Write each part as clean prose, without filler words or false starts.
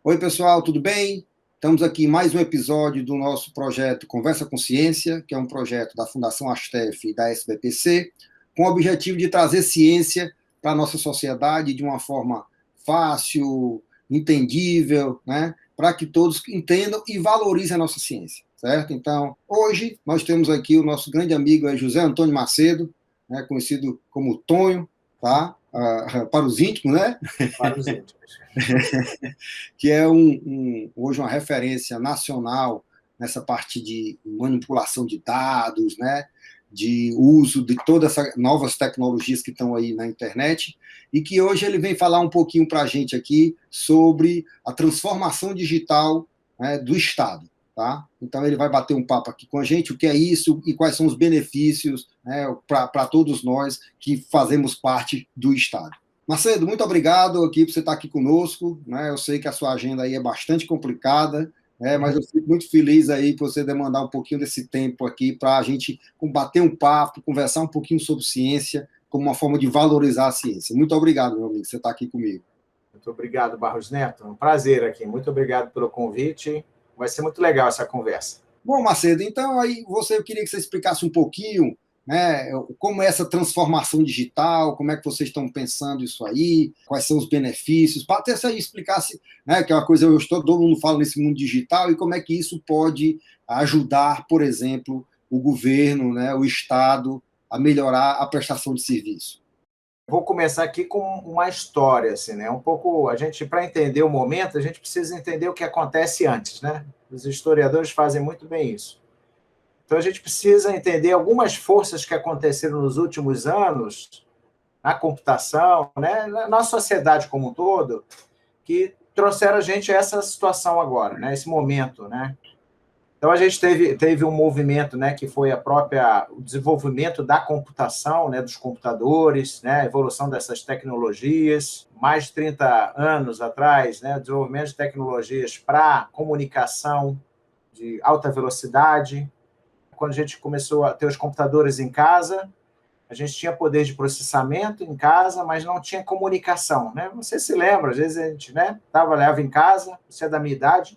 Oi, pessoal, tudo bem? Estamos aqui em mais um episódio do nosso projeto Conversa com Ciência, que é um projeto da Fundação Astef e da SBPC, com o objetivo de trazer ciência para a nossa sociedade de uma forma fácil, entendível, né? Para que todos entendam e valorizem a nossa ciência, certo? Então, hoje nós temos aqui o nosso grande amigo José Antônio Macedo, né, conhecido como Tonho, tá? Para os íntimos, né? Para os íntimos. Que é hoje uma referência nacional nessa parte de manipulação de dados, né, de uso de todas essas novas tecnologias que estão aí na internet, e que hoje ele vem falar um pouquinho para a gente aqui sobre a transformação digital, né, do Estado. Tá? Então ele vai bater um papo aqui com a gente, o que é isso e quais são os benefícios, né, para todos nós que fazemos parte do Estado. Macedo, muito obrigado aqui por você estar aqui conosco, né? Eu sei que a sua agenda aí é bastante complicada, né? Mas eu fico muito feliz aí por você demandar um pouquinho desse tempo aqui para a gente bater um papo, conversar um pouquinho sobre ciência, como uma forma de valorizar a ciência. Muito obrigado, meu amigo, por você estar aqui comigo. Muito obrigado, Barros Neto. É um prazer aqui. Muito obrigado pelo convite. Vai ser muito legal essa conversa. Bom, Macedo, então aí eu queria que você explicasse um pouquinho, né, como é essa transformação digital, como é que vocês estão pensando isso aí, quais são os benefícios, para até você explicasse, né, que é uma coisa que todo mundo fala nesse mundo digital, e como é que isso pode ajudar, por exemplo, o governo, né, o Estado, a melhorar a prestação de serviço. Vou começar aqui com uma história, assim, né? Um pouco, a gente, para entender o momento, a gente precisa entender o que acontece antes, né? Os historiadores fazem muito bem isso. Então, a gente precisa entender algumas forças que aconteceram nos últimos anos na computação, né? Na sociedade como um todo, que trouxeram a gente a essa situação agora, né? Esse momento, né? Então, a gente teve um movimento, né, que foi o desenvolvimento da computação, né, dos computadores, né, a evolução dessas tecnologias. Mais de 30 anos atrás, né, o desenvolvimento de tecnologias para comunicação de alta velocidade. Quando a gente começou a ter os computadores em casa, a gente tinha poder de processamento em casa, mas não tinha comunicação, né? Você se lembra, às vezes a gente, né, leva em casa, você é da minha idade,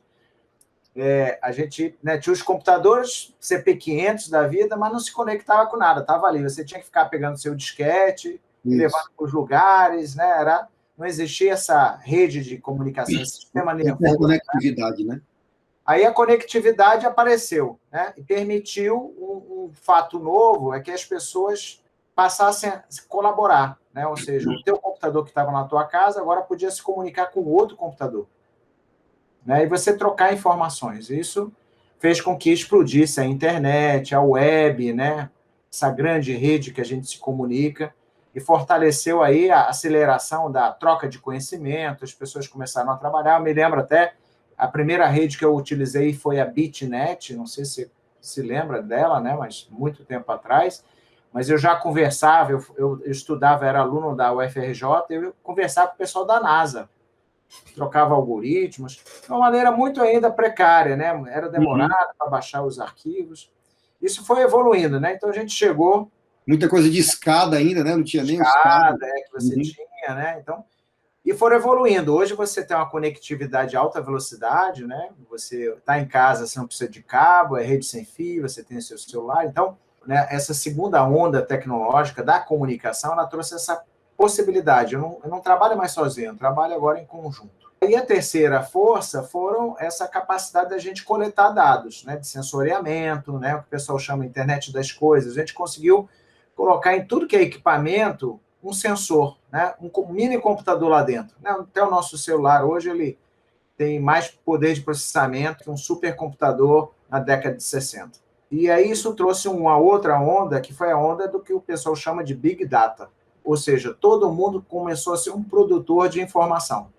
a gente, né, tinha os computadores CP500 da vida, mas não se conectava com nada, estava ali. Você tinha que ficar pegando seu disquete e levando para os lugares, né? Não existia essa rede de comunicação, esse sistema nervoso. Interconectividade, né? Aí a conectividade apareceu, né? E permitiu um fato novo, é que as pessoas passassem a colaborar, né? Ou seja, o teu computador que estava na tua casa agora podia se comunicar com outro computador, né? E você trocar informações. Isso fez com que explodisse a internet, a web, né? Essa grande rede que a gente se comunica, e fortaleceu aí a aceleração da troca de conhecimento, as pessoas começaram a trabalhar. Eu me lembro até, a primeira rede que eu utilizei foi a BitNet, não sei se lembra dela, né? Mas muito tempo atrás. Mas eu já conversava, eu estudava, era aluno da UFRJ, eu conversava com o pessoal da NASA, trocava algoritmos, de uma maneira muito ainda precária, né? Era demorado para baixar os arquivos. Isso foi evoluindo, né? Então a gente chegou... Muita coisa de escada ainda, né? Não tinha nem escada, que você tinha, né? Então, e foram evoluindo. Hoje você tem uma conectividade de alta velocidade, né? Você está em casa, você não precisa de cabo, é rede sem fio, você tem o seu celular. Então, né, essa segunda onda tecnológica da comunicação, ela trouxe essa possibilidade. Eu não trabalho mais sozinho, eu trabalho agora em conjunto. E a terceira força foram essa capacidade da gente coletar dados, né, de sensoriamento, né, o que o pessoal chama de internet das coisas. A gente conseguiu colocar em tudo que é equipamento um sensor, né, um mini computador lá dentro. Até o nosso celular hoje ele tem mais poder de processamento que um supercomputador na década de 60. E aí isso trouxe uma outra onda, que foi a onda do que o pessoal chama de Big Data. Ou seja, todo mundo começou a ser um produtor de informação.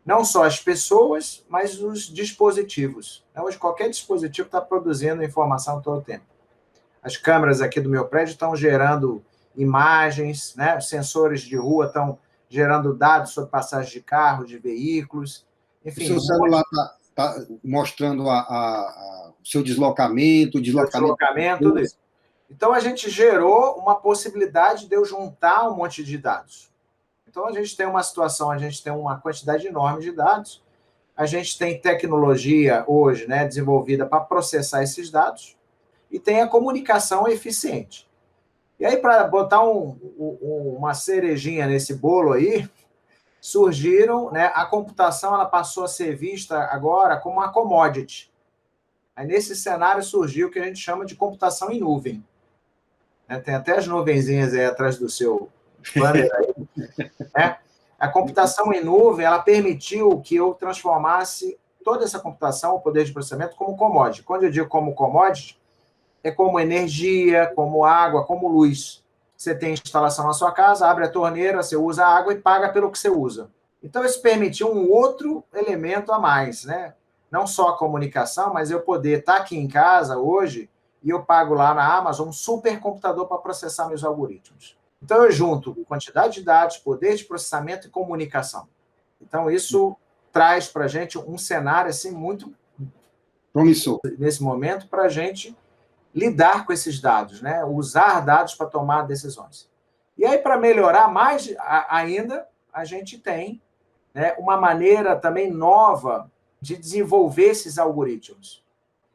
Não só as pessoas, mas os dispositivos. Hoje qualquer dispositivo está produzindo informação todo o tempo. As câmeras aqui do meu prédio estão gerando imagens, né? Os sensores de rua estão gerando dados sobre passagem de carro, de veículos. Enfim, o seu celular está mostrando o seu deslocamento, tudo isso. Então, a gente gerou uma possibilidade de eu juntar um monte de dados. Então, a gente tem uma situação, a gente tem uma quantidade enorme de dados, a gente tem tecnologia hoje, né, desenvolvida para processar esses dados, e tem a comunicação eficiente. E aí, para botar uma cerejinha nesse bolo aí, surgiram, né, a computação ela passou a ser vista agora como uma commodity. Aí, nesse cenário, surgiu o que a gente chama de computação em nuvem. Tem até as nuvenzinhas aí atrás do seu banner aí, né? A computação em nuvem, ela permitiu que eu transformasse toda essa computação, o poder de processamento, como commodity. Quando eu digo como commodity, é como energia, como água, como luz. Você tem instalação na sua casa, abre a torneira, você usa a água e paga pelo que você usa. Então, isso permitiu um outro elemento a mais, né? Não só a comunicação, mas eu poder estar aqui em casa hoje e eu pago lá na Amazon um supercomputador para processar meus algoritmos. Então, eu junto quantidade de dados, poder de processamento e comunicação. Então, isso traz para a gente um cenário assim, muito promissor nesse momento para a gente lidar com esses dados, né? Usar dados para tomar decisões. E aí, para melhorar mais ainda, a gente tem, né, uma maneira também nova de desenvolver esses algoritmos.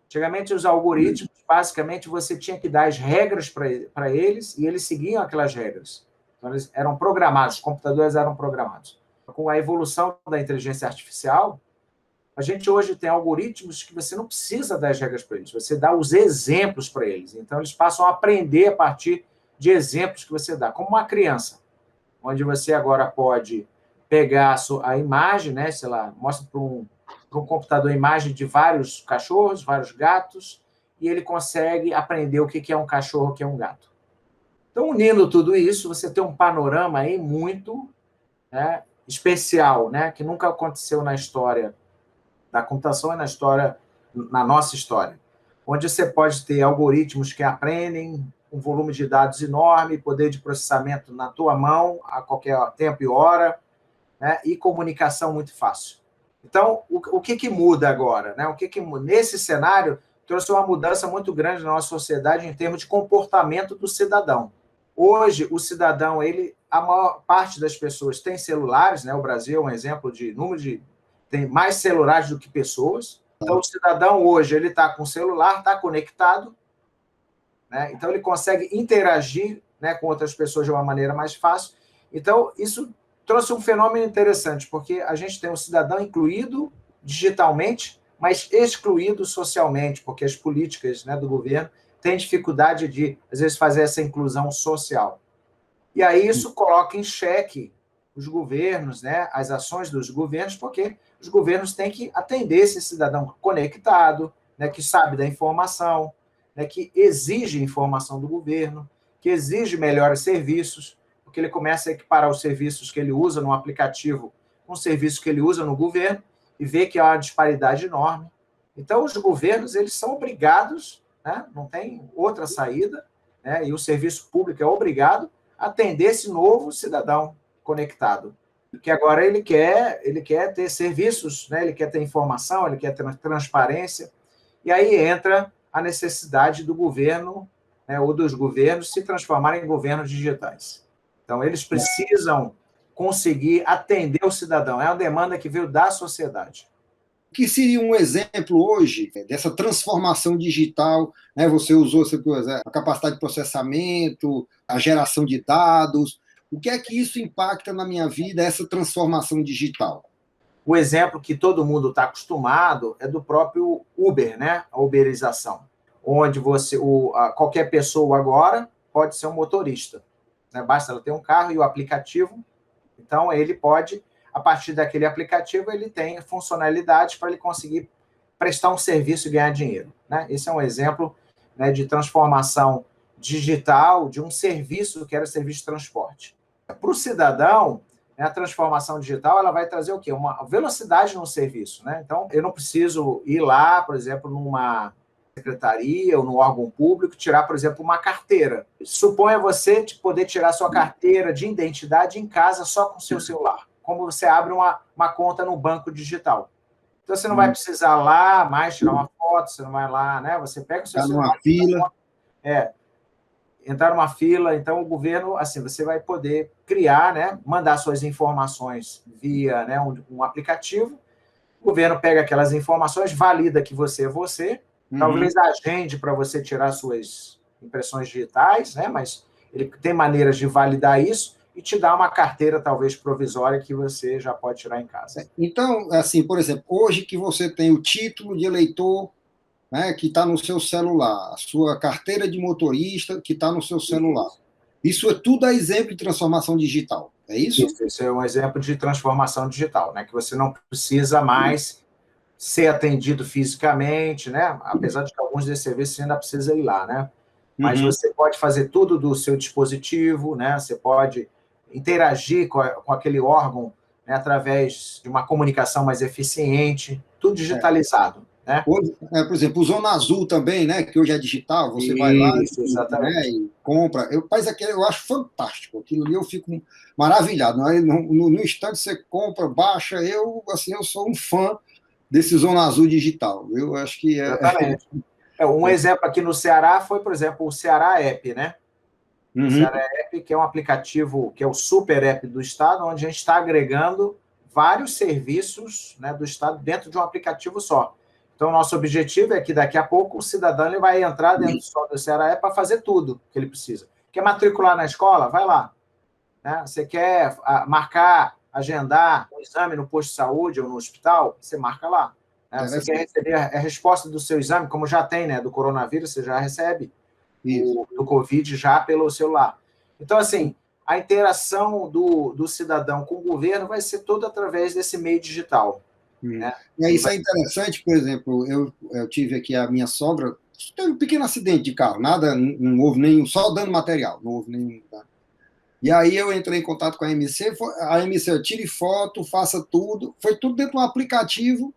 Antigamente, os algoritmos, basicamente, você tinha que dar as regras para eles e eles seguiam aquelas regras. Então, eles eram programados, os computadores eram programados. Com a evolução da inteligência artificial, a gente hoje tem algoritmos que você não precisa dar as regras para eles, você dá os exemplos para eles. Então, eles passam a aprender a partir de exemplos que você dá, como uma criança, onde você agora pode pegar a imagem, né, sei lá, mostra para um computador a imagem de vários cachorros, vários gatos, e ele consegue aprender o que é um cachorro, o que é um gato. Então, unindo tudo isso, você tem um panorama aí muito, né, especial, né, que nunca aconteceu na história da computação e na nossa história, onde você pode ter algoritmos que aprendem um volume de dados enorme, poder de processamento na tua mão a qualquer tempo e hora, né, e comunicação muito fácil. Então, o que muda agora? Né? Nesse cenário, trouxe uma mudança muito grande na nossa sociedade em termos de comportamento do cidadão. Hoje, o cidadão, a maior parte das pessoas tem celulares, né? O Brasil é um exemplo de tem mais celulares do que pessoas. Então, o cidadão hoje ele está com o celular, está conectado, né? Então ele consegue interagir, né, com outras pessoas de uma maneira mais fácil. Então, isso trouxe um fenômeno interessante, porque a gente tem um cidadão incluído digitalmente, mas excluído socialmente, porque as políticas, né, do governo têm dificuldade de, às vezes, fazer essa inclusão social. E aí isso coloca em xeque os governos, né, as ações dos governos, porque os governos têm que atender esse cidadão conectado, né, que sabe da informação, né, que exige informação do governo, que exige melhores serviços, porque ele começa a equiparar os serviços que ele usa no aplicativo com os serviços que ele usa no governo e vê que há uma disparidade enorme. Então, os governos eles são obrigados, né, não tem outra saída, né, e o serviço público é obrigado a atender esse novo cidadão conectado, que agora ele quer ter serviços, né, ele quer ter informação, ele quer ter transparência, e aí entra a necessidade do governo, né, ou dos governos se transformarem em governos digitais. Então, eles precisam conseguir atender o cidadão. É uma demanda que veio da sociedade. O que seria um exemplo hoje dessa transformação digital? Né? Você usou a capacidade de processamento, a geração de dados. O que é que isso impacta na minha vida, essa transformação digital? O exemplo que todo mundo está acostumado é do próprio Uber, né? A uberização, onde qualquer pessoa agora pode ser um motorista, né? Basta ela ter um carro e o aplicativo, então ele pode, a partir daquele aplicativo, ele tem funcionalidades para ele conseguir prestar um serviço e ganhar dinheiro, né? Esse é um exemplo, né, de transformação digital de um serviço que era serviço de transporte. Para o cidadão, a transformação digital ela vai trazer o quê? Uma velocidade no serviço, né? Então, eu não preciso ir lá, por exemplo, numa secretaria ou no órgão público, tirar, por exemplo, uma carteira. Suponha você poder tirar sua carteira de identidade em casa só com o seu celular, como você abre uma conta no banco digital. Então, você não vai precisar lá mais tirar uma foto, você não vai lá, né? Você pega o seu celular... numa fila. Entrar numa fila, então o governo, assim, você vai poder criar, né, mandar suas informações via, né, um aplicativo, O governo pega aquelas informações, valida que você é você, talvez agende para você tirar suas impressões digitais, né? Mas ele tem maneiras de validar isso e te dá uma carteira, talvez, provisória que você já pode tirar em casa. Então, assim, por exemplo, hoje que você tem o título de eleitor, né, que está no seu celular, a sua carteira de motorista que está no seu celular. Isso é tudo exemplo de transformação digital, é isso? Isso é um exemplo de transformação digital, né? Que você não precisa mais ser atendido fisicamente, né? Apesar de que alguns desses serviços você ainda precisa ir lá, né? Mas você pode fazer tudo do seu dispositivo, né? Você pode interagir com aquele órgão, né, através de uma comunicação mais eficiente, tudo digitalizado, né? Hoje, por exemplo, o Zona Azul também, né, que hoje é digital, você vai lá Isso, né, exatamente. e compra. Eu acho fantástico, aquilo ali eu fico maravilhado. Né? No instante você compra, baixa, assim, eu sou um fã desse Zona Azul digital. Eu acho que Exatamente. Um exemplo aqui no Ceará foi, por exemplo, o Ceará App, né? O Uhum. Ceará App, que é um aplicativo, que é o super app do Estado, onde a gente está agregando vários serviços, né, do Estado dentro de um aplicativo só. Então, nosso objetivo é que daqui a pouco o cidadão ele vai entrar dentro só do Ceará App para fazer tudo que ele precisa. Quer matricular na escola? Vai lá. Né? Você quer marcar, agendar um exame no posto de saúde ou no hospital? Você marca lá. Né? Você quer receber a resposta do seu exame, como já tem, né, do coronavírus, você já recebe do Covid já pelo celular. Então, assim, a interação do cidadão com o governo vai ser toda através desse meio digital. Né? Isso é interessante, por exemplo, eu tive aqui a minha sogra, teve um pequeno acidente de carro, nada, não houve nenhum, só dano material, não houve nenhum. E aí eu entrei em contato com a MC, a MC, tire foto, faça tudo, foi tudo dentro de um aplicativo,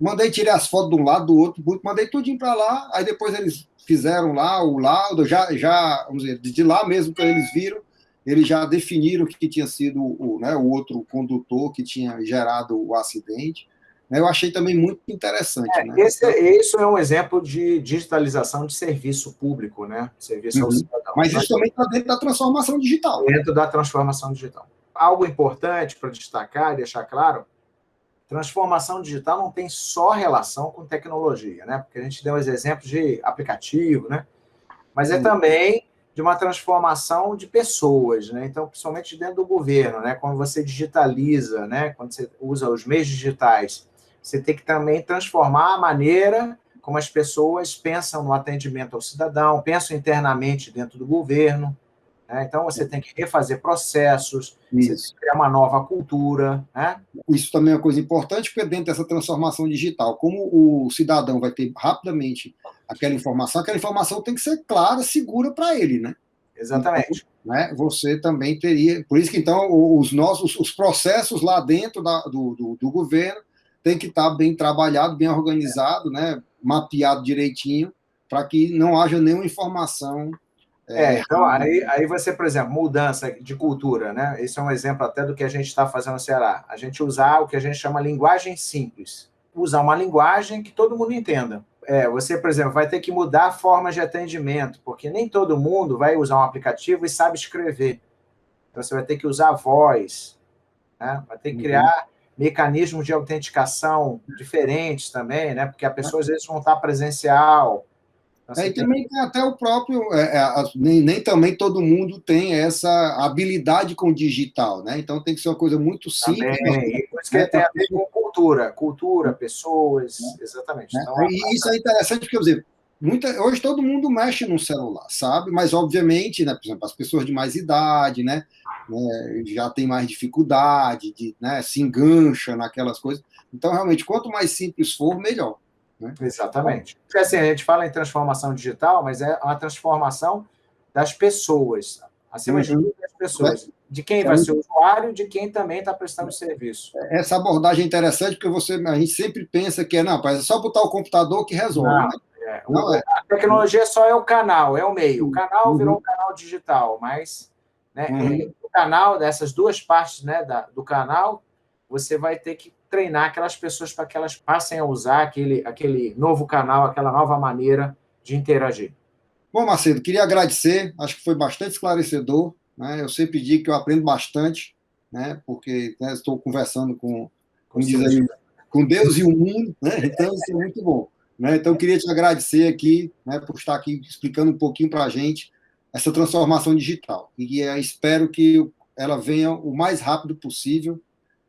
mandei tirar as fotos de um lado, do outro, mandei tudinho para lá, aí depois eles fizeram lá o laudo, vamos dizer, de lá mesmo que eles viram, eles já definiram que tinha sido né, o outro condutor que tinha gerado o acidente. Eu achei também muito interessante. Né? Isso é um exemplo de digitalização de serviço público, né? Serviço ao cidadão. Mas isso também está dentro da transformação digital. Dentro da transformação digital. Algo importante para destacar e deixar claro, transformação digital não tem só relação com tecnologia, né? Porque a gente deu os exemplos de aplicativo, né? Mas é também de uma transformação de pessoas, né? Então, principalmente dentro do governo, né? Quando você digitaliza, né? Quando você usa os meios digitais, você tem que também transformar a maneira como as pessoas pensam no atendimento ao cidadão, pensam internamente dentro do governo, né? Então, você tem que refazer processos, você tem que criar uma nova cultura, né? Isso também é uma coisa importante, porque dentro dessa transformação digital, como o cidadão vai ter rapidamente aquela informação tem que ser clara, segura para ele, né? Exatamente. Então, né, você também teria... Por isso que, então, os processos lá dentro do governo tem que estar bem trabalhado, bem organizado, né, mapeado direitinho, para que não haja nenhuma informação... Então, aí você, por exemplo, mudança de cultura, né? Esse é um exemplo até do que a gente está fazendo no Ceará. A gente usar o que a gente chama linguagem simples. Usar uma linguagem que todo mundo entenda. Você, por exemplo, vai ter que mudar formas de atendimento, porque nem todo mundo vai usar um aplicativo e sabe escrever. Então, você vai ter que usar a voz, né? Vai ter que criar mecanismos de autenticação diferentes também, né? Porque a pessoa, às vezes, não está presencial. E também tem até o próprio, nem também todo mundo tem essa habilidade com o digital, né? Então tem que ser uma coisa muito simples. Também, por isso que tem a ver com cultura, pessoas, exatamente. Então, e isso é interessante porque, por exemplo, hoje todo mundo mexe no celular, sabe? Mas, obviamente, né, por exemplo, as pessoas de mais idade, né, já tem mais dificuldade, né, se engancha naquelas coisas. Então, realmente, quanto mais simples for, melhor. Né? Exatamente. Porque, assim, a gente fala em transformação digital, mas é uma transformação das pessoas, acima de tudo, das pessoas. De quem vai ser o usuário, de quem também está prestando serviço. Essa abordagem é interessante porque a gente sempre pensa que não, é só botar o computador que resolve. A tecnologia só é o canal, é o meio. O canal virou um canal digital, mas né, o canal, dessas duas partes, né, do canal, você vai ter que treinar aquelas pessoas para que elas passem a usar aquele novo canal, aquela nova maneira de interagir. Bom, Macedo, queria agradecer, acho que foi bastante esclarecedor. Né? Eu sempre digo que eu aprendo bastante, né? Porque estou conversando com diz aí, com Deus e o mundo, né? Então, isso é muito bom. Né? Então, eu queria te agradecer aqui, né, por estar aqui explicando um pouquinho para a gente essa transformação digital. E espero que ela venha o mais rápido possível,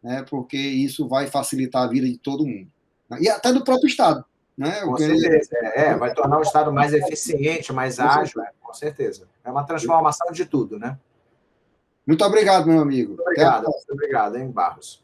né, porque isso vai facilitar a vida de todo mundo. Né? E até do próprio Estado. Né? Com certeza. Vai tornar o Estado mais eficiente, mais ágil, com certeza. É uma transformação de tudo, né? Muito obrigado, meu amigo. Muito obrigado, hein, Barros.